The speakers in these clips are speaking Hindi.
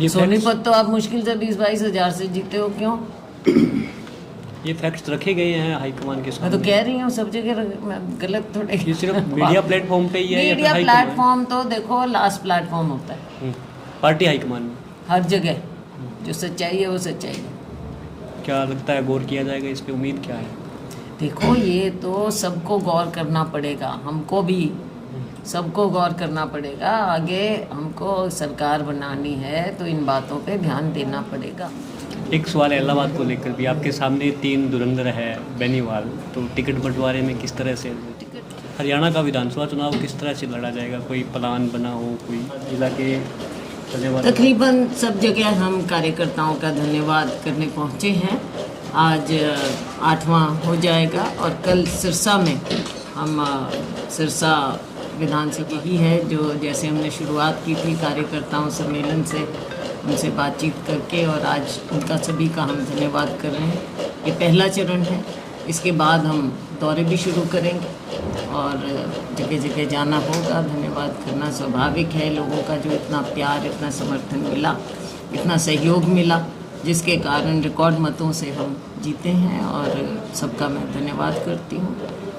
सोनीपत तो आप मुश्किल से 20-22 हज़ार से जीते हो, क्यों? ये फैक्ट्स रखे गए हैं हाईकमान के मैं सामने। तो कह रही हूँ सब जगह मैं गलत थोड़े। ये सिर्फ मीडिया प्लेटफॉर्म पे ही है या फिर मीडिया हाईकमान? प्लेटफॉर्म तो देखो लास्ट प्लेटफॉर्म होता है पार्टी हाईकमान में हर जगह। जो सच्चाई है वो सच्चाई है। क्या लगता है गौर किया जाएगा इस पे, उम्मीद क्या है? देखो ये तो सबको गौर करना पड़ेगा, हमको भी सबको गौर करना पड़ेगा। आगे हमको सरकार बनानी है तो इन बातों पे ध्यान देना पड़ेगा। एक सवाल है इलाहाबाद को लेकर भी, आपके सामने 3 धुरंधर है बेनीवाल, तो टिकट बंटवारे में किस तरह से हरियाणा का विधानसभा चुनाव किस तरह से लड़ा जाएगा? कोई प्लान बना हो, कोई जिला के धन्यवाद? तकरीबन सब जगह हम कार्यकर्ताओं का धन्यवाद करने पहुँचे हैं। आज 8वां हो जाएगा और कल सिरसा में हम सिरसा विधानसभा ही है जो जैसे हमने शुरुआत की थी कार्यकर्ताओं सम्मेलन से, उनसे बातचीत करके, और आज उनका सभी का हम धन्यवाद कर रहे हैं। ये पहला चरण है, इसके बाद हम दौरे भी शुरू करेंगे और जगह जगह जाना होगा। धन्यवाद करना स्वाभाविक है, लोगों का जो इतना प्यार, इतना समर्थन मिला, इतना सहयोग मिला, जिसके कारण रिकॉर्ड मतों से हम जीते हैं। और सबका मैं धन्यवाद करती हूँ,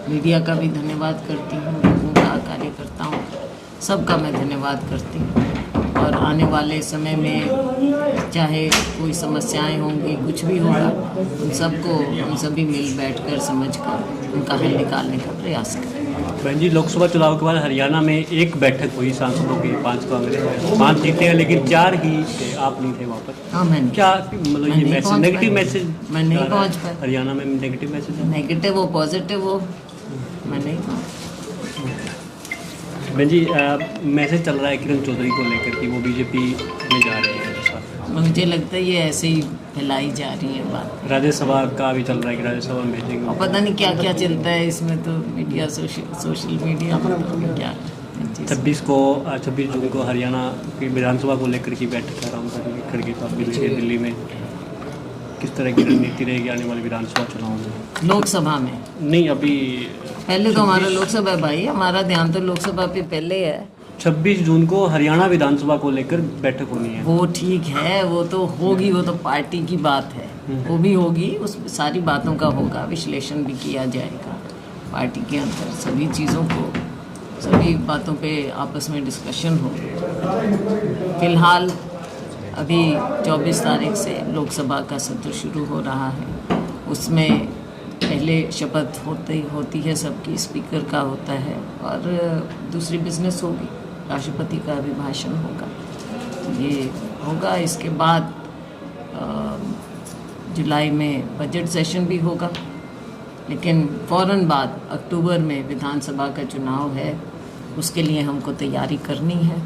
मीडिया का भी धन्यवाद करती हूँ, लोगों का, कार्यकर्ताओं का, सबका मैं धन्यवाद करती हूँ। और आने वाले समय में चाहे कोई समस्याएं होंगी, कुछ भी होगा, उन सबको हम सभी मिल बैठकर समझकर उनका हल निकालने का प्रयास करें। बहन जी, लोकसभा चुनाव के बाद हरियाणा में एक बैठक हुई सांसदों की, 5 कांग्रेस 5 जीते हैं, लेकिन 4 ही थे, आप नहीं थे वहाँ पर। हाँ, मैंने क्या मतलब ये मैसेज, नेगेटिव मैसेज मैं नहीं पहुँच पाई। हरियाणा में नेगेटिव मैसेज है? नेगेटिव हो पॉजिटिव हो, मैं नहीं पहुँच। बहन जी, मैसेज चल रहा है किरण चौधरी को लेकर कि वो बीजेपी में जा रहे हैं। मुझे लगता है ये ऐसे ही फैलाई जा रही है बात। राज्यसभा का भी चल रहा है कि राज्यसभा में भेजेंगे, और पता नहीं क्या क्या चलता है इसमें, तो मीडिया सोशल मीडिया में क्या 26 जून को हरियाणा की विधानसभा को लेकर की बैठक है, राहुल गांधी लेकर के, तो आप मिलेंगे दिल्ली में। किस तरह की रणनीति रहेगी आने वाले विधानसभा चुनाव में? लोकसभा में नहीं, अभी पहले तो हमारा लोकसभा है भाई, हमारा ध्यान तो लोकसभा पे पहले है। 26 जून को हरियाणा विधानसभा को लेकर बैठक होनी है। वो ठीक है, वो तो होगी, वो तो पार्टी की बात है, वो भी होगी, उस सारी बातों का होगा विश्लेषण भी किया जाएगा पार्टी के अंदर, सभी चीज़ों को, सभी बातों पे आपस में डिस्कशन होगा। फिलहाल अभी 24 तारीख से लोकसभा का सत्र शुरू हो रहा है, उसमें पहले शपथ होती है सबकी, स्पीकर का होता है, और दूसरी बिजनेस होगी, राष्ट्रपति का अभिभाषण होगा, ये होगा। इसके बाद जुलाई में बजट सेशन भी होगा, लेकिन फ़ौरन बाद अक्टूबर में विधानसभा का चुनाव है, उसके लिए हमको तैयारी करनी है।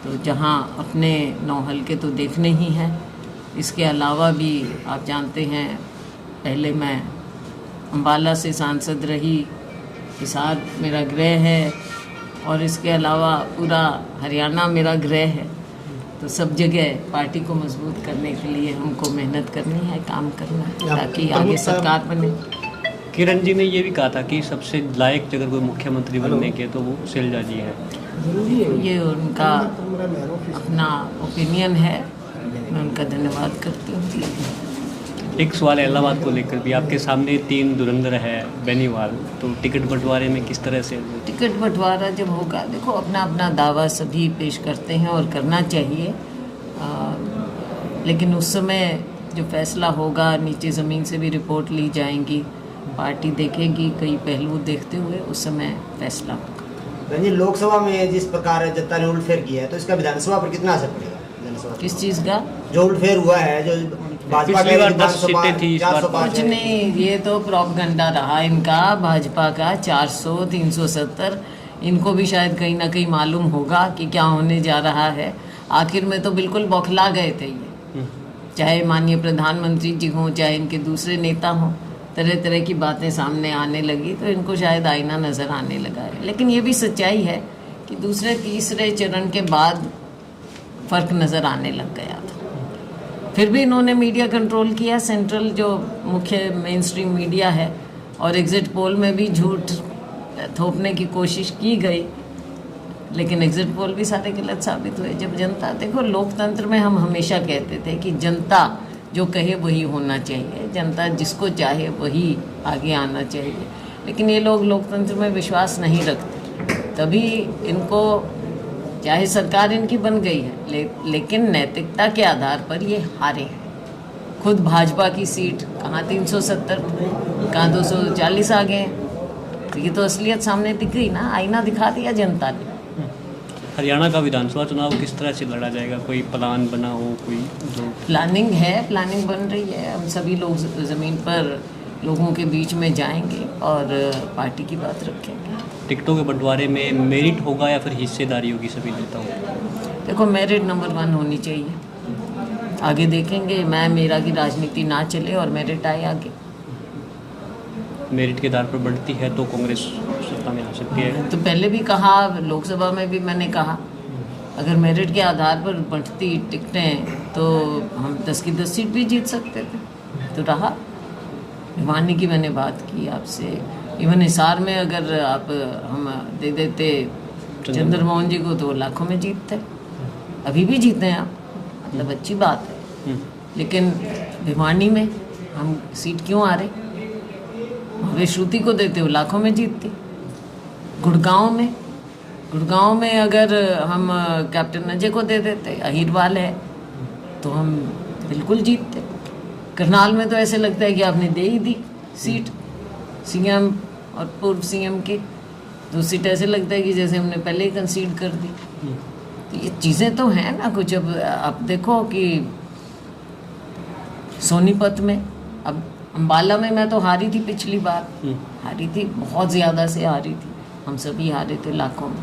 तो जहां अपने 9 हल्के तो देखने ही हैं, इसके अलावा भी आप जानते हैं पहले मैं अम्बाला से सांसद रही, हिसार मेरा गृह है, और इसके अलावा पूरा हरियाणा मेरा गृह है। तो सब जगह पार्टी को मजबूत करने के लिए हमको मेहनत करनी है, काम करना है, ताकि आगे सरकार बने। किरण जी ने ये भी कहा था कि सबसे लायक अगर कोई मुख्यमंत्री बनने के तो वो शैलजा जी है। ये उनका अपना ओपिनियन है, मैं उनका धन्यवाद करती हूँ। एक सवाल है इलाहाबाद को लेकर भी, आपके सामने 3 धुरंधर है बेनीवाल, तो टिकट बंटवारे में किस तरह से? टिकट बंटवारा जब होगा, देखो अपना अपना दावा सभी पेश करते हैं और करना चाहिए, लेकिन उस समय जो फैसला होगा, नीचे ज़मीन से भी रिपोर्ट ली जाएंगी, पार्टी देखेगी, कई पहलू देखते हुए उस समय फैसला होगा। लोकसभा में जिस प्रकार जनता ने उल्टफेर किया है, तो इसका विधानसभा पर कितना असर पड़ेगा? किस चीज़ का जो उल्टफेर हुआ है, जो भाजपा पिछली बार 10 सीटें थी, इस बार कुछ नहीं, ये तो प्रोपगंडा रहा इनका, भाजपा का 400 370, इनको भी शायद कहीं ना कहीं मालूम होगा कि क्या होने जा रहा है। आखिर में तो बिल्कुल बौखला गए थे ये, चाहे माननीय प्रधानमंत्री जी हों, चाहे इनके दूसरे नेता हों, तरह तरह की बातें सामने आने लगी, तो इनको शायद आईना नज़र आने लगा है। लेकिन ये भी सच्चाई है कि दूसरे तीसरे चरण के बाद फ़र्क नज़र आने लग गया था। फिर भी इन्होंने मीडिया कंट्रोल किया, सेंट्रल जो मुख्य मेन स्ट्रीम मीडिया है, और एग्ज़िट पोल में भी झूठ थोपने की कोशिश की गई, लेकिन एग्जिट पोल भी सारे गलत साबित हुए। जब जनता, देखो लोकतंत्र में हम हमेशा कहते थे कि जनता जो कहे वही होना चाहिए, जनता जिसको चाहे वही आगे आना चाहिए, लेकिन ये लोग लोकतंत्र में विश्वास नहीं रखते, तभी इनको, चाहे सरकार इनकी बन गई है लेकिन नैतिकता के आधार पर ये हारे हैं। खुद भाजपा की सीट कहाँ 370, कहाँ 240 आ गए हैं, तो ये तो असलियत सामने दिख गई ना, आईना दिखा दिया जनता ने। हरियाणा का विधानसभा चुनाव किस तरह से लड़ा जाएगा, कोई प्लान बना हो, कोई जो प्लानिंग है, प्लानिंग बन रही है। हम सभी लोग ज़मीन पर लोगों के बीच में जाएंगे और पार्टी की बात रखेंगे। टिकटों के बंटवारे में मेरिट होगा या फिर हिस्सेदारी होगी सभी नेताओं की? देखो मेरिट नंबर 1 होनी चाहिए, आगे देखेंगे। मैं मेरा की राजनीति ना चले और मेरिट आए आगे। मेरिट के आधार पर बढ़ती है तो कांग्रेस सत्ता में आ सकती है। तो पहले भी कहा, लोकसभा में भी मैंने कहा, अगर मेरिट के आधार पर बढ़ती टिकटें तो हम 10 की 10 सीट भी जीत सकते थे। तो रहा, भिवानी की मैंने बात की आपसे, इवन हिसार में अगर आप हम दे देते चंद्रमोहन जी को तो लाखों में जीतते, अभी भी जीते हैं आप, मतलब अच्छी बात है। लेकिन भिवानी में हम सीट क्यों आ रहे? वे श्रुति को देते हो लाखों में जीतती। गुड़गांव में अगर हम कैप्टन अजय को दे देते, अहीरवाल है, तो हम बिल्कुल जीतते। करनाल में तो ऐसे लगता है कि आपने दे ही दी सीट सीएम और पूर्व सीएम की, तो सीट ऐसे लगता है कि जैसे हमने पहले ही कंसीड कर दी। तो ये चीज़ें तो हैं ना कुछ। अब आप देखो कि सोनीपत में, अब अम्बाला में मैं तो हारी थी पिछली बार, हारी थी, बहुत ज़्यादा से हारी थी, हम सभी हारे थे लाखों में।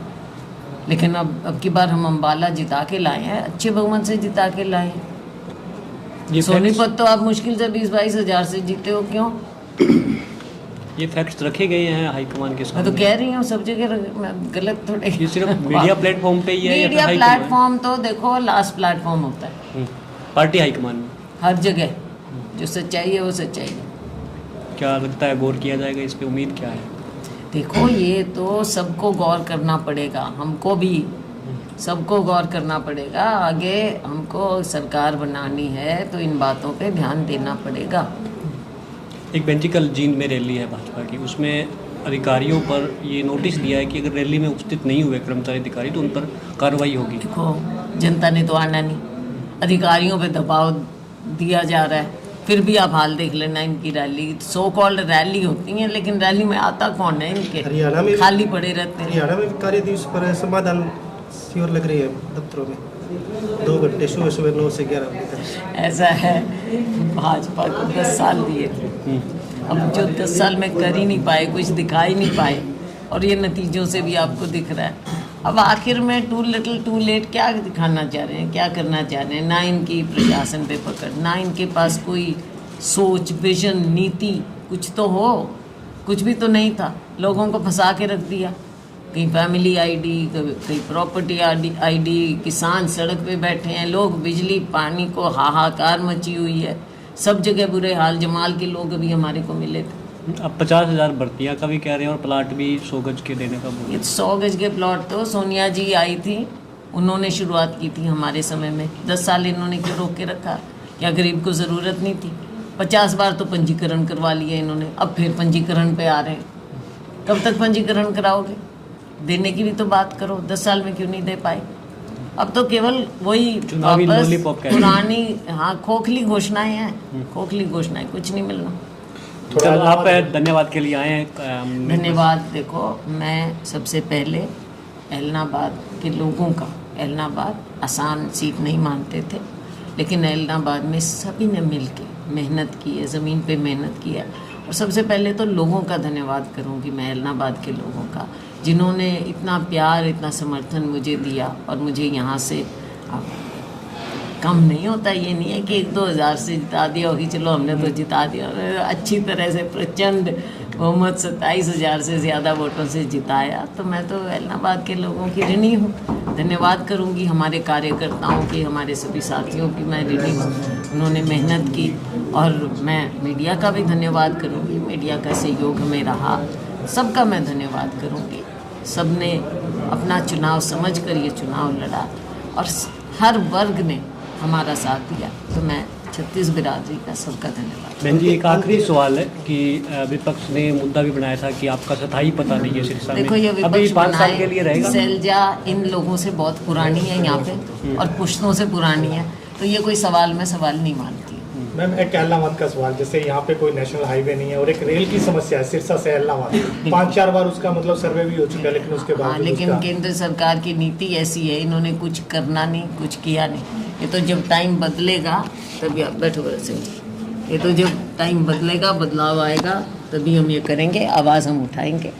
लेकिन अब की बार हम अम्बाला जिता के लाए हैं, अच्छे बहुमत से जिता के लाए हैं। सोनीपत तो आप मुश्किल से 20-22 हज़ार से जीते हो, क्यों? ये फैक्ट्स रखे गए हैं हाईकमान के सामने। मैं तो कह रही हूँ सब जगह, मैं गलत थोड़े। ये सिर्फ मीडिया प्लेटफॉर्म पे ही है? मीडिया प्लेटफॉर्म तो देखो लास्ट प्लेटफॉर्म होता है, पार्टी हाईकमान में हर जगह जो सच्चाई है वो सच्चाई है। क्या लगता है, गौर किया जाएगा इस पे, उम्मीद क्या है? देखो ये तो सबको गौर करना पड़ेगा, हमको भी सबको गौर करना पड़ेगा। आगे हमको सरकार बनानी है तो इन बातों पे ध्यान देना पड़ेगा। एक बेंचिकल जींद में रैली है भाजपा की, उसमें अधिकारियों पर ये नोटिस दिया है कि अगर रैली में उपस्थित नहीं हुए कर्मचारी अधिकारी तो उन पर कार्रवाई होगी। देखो जनता ने तो आना नहीं, अधिकारियों पे दबाव दिया जा रहा है, फिर भी आप हाल देख लेना इनकी रैली, सो कॉल्ड रैली होती है, लेकिन रैली में आता कौन है इनके? हरियाणा में खाली पड़े रहते हैं। हरियाणा में कार्य दिवस पर समाधान शिविर लग रही है दफ्तरों में, 2 घंटे सुबह 9 से 11 बजे तक। ऐसा है, भाजपा को 10 साल दिए थे, अब जो 10 साल में कर ही नहीं पाए, कुछ दिखा ही नहीं पाए, और ये नतीजों से भी आपको दिख रहा है। अब आखिर में टू लिटिल टू लेट क्या दिखाना चाह रहे हैं, क्या करना चाह रहे हैं? ना इनकी प्रशासन पे पकड़, ना इनके पास कोई सोच, विजन, नीति कुछ तो हो, कुछ भी तो नहीं था। लोगों को फंसा के रख दिया, कहीं फैमिली आईडी, कहीं प्रॉपर्टी आईडी, किसान सड़क पे बैठे हैं, लोग बिजली पानी को हाहाकार मची हुई है, सब जगह बुरे हाल। जमाल के लोग अभी हमारे को मिले थे। अब 50,000 भर्तियाँ का भी कह रहे हैं और प्लाट भी 100 गज के देने का बोल। ये 100 गज के प्लॉट तो सोनिया जी आई थी, उन्होंने शुरुआत की थी हमारे समय में। 10 साल इन्होंने क्यों रोक के रखा? क्या गरीब को ज़रूरत नहीं थी? 50 बार तो पंजीकरण करवा लिया इन्होंने, अब फिर पंजीकरण पे आ रहे हैं। कब तक पंजीकरण कराओगे? देने की भी तो बात करो, 10 साल में क्यों नहीं दे पाए? अब तो केवल वही वापस पुरानी, हाँ, खोखली घोषणाएं हैं, खोखली घोषणाएं, कुछ नहीं मिलना। चलो, आप धन्यवाद के लिए आए हैं। धन्यवाद। देखो मैं सबसे पहले एलनाबाद के लोगों का, एलनाबाद आसान सीट नहीं मानते थे, लेकिन एलनाबाद में सभी ने मिलके मेहनत की है, ज़मीन पे मेहनत की है। और सबसे पहले तो लोगों का धन्यवाद करूँगी मैं, एलनाबाद के लोगों का, जिन्होंने इतना प्यार, इतना समर्थन मुझे दिया। और मुझे यहाँ से कम नहीं होता, ये नहीं है कि 1-2 हज़ार से जिता दिया होगी, चलो हमने तो जिता दिया, अच्छी तरह से प्रचंड बहुमत 27,000 से ज़्यादा वोटों से जिताया। तो मैं तो एलनाबाद के लोगों की ऋणी हूँ, धन्यवाद करूँगी। हमारे कार्यकर्ताओं की, हमारे सभी साथियों की मैं ऋणी हूँ, उन्होंने मेहनत की। और मैं मीडिया का भी धन्यवाद करूँगी, मीडिया का सहयोग हमें रहा, सबका मैं धन्यवाद करूँगी। सब ने अपना चुनाव समझ कर ये चुनाव लड़ा और हर वर्ग ने हमारा साथ दिया। तो मैं छत्तीस बिरादरी का सबका धन्यवाद। बहन जी, एक आखिरी सवाल है कि विपक्ष ने मुद्दा भी बनाया था कि आपका स्थायी पता नहीं है सिरसा में। देखो, ये अभी विपक्ष 5 साल के लिए बनाए, रहेगा। सैलजा इन लोगों से बहुत पुरानी है यहाँ पे और पुश्तों से पुरानी है, तो ये कोई सवाल मैं सवाल नहीं मानती। मैम, एक एलनाबाद का सवाल, जैसे यहाँ पे कोई नेशनल हाईवे नहीं है और एक रेल की समस्या है सिरसा से एलनाबाद, 5-4 बार उसका मतलब सर्वे भी हो चुका है, लेकिन उसके बाद लेकिन केंद्र सरकार की नीति ऐसी है, इन्होंने कुछ करना नहीं, कुछ किया नहीं। ये तो जब टाइम बदलेगा तभी, आप बैठो बड़े सिंह जी, ये तो जब टाइम बदलेगा, बदलाव आएगा, तभी हम ये करेंगे, आवाज़ हम उठाएंगे।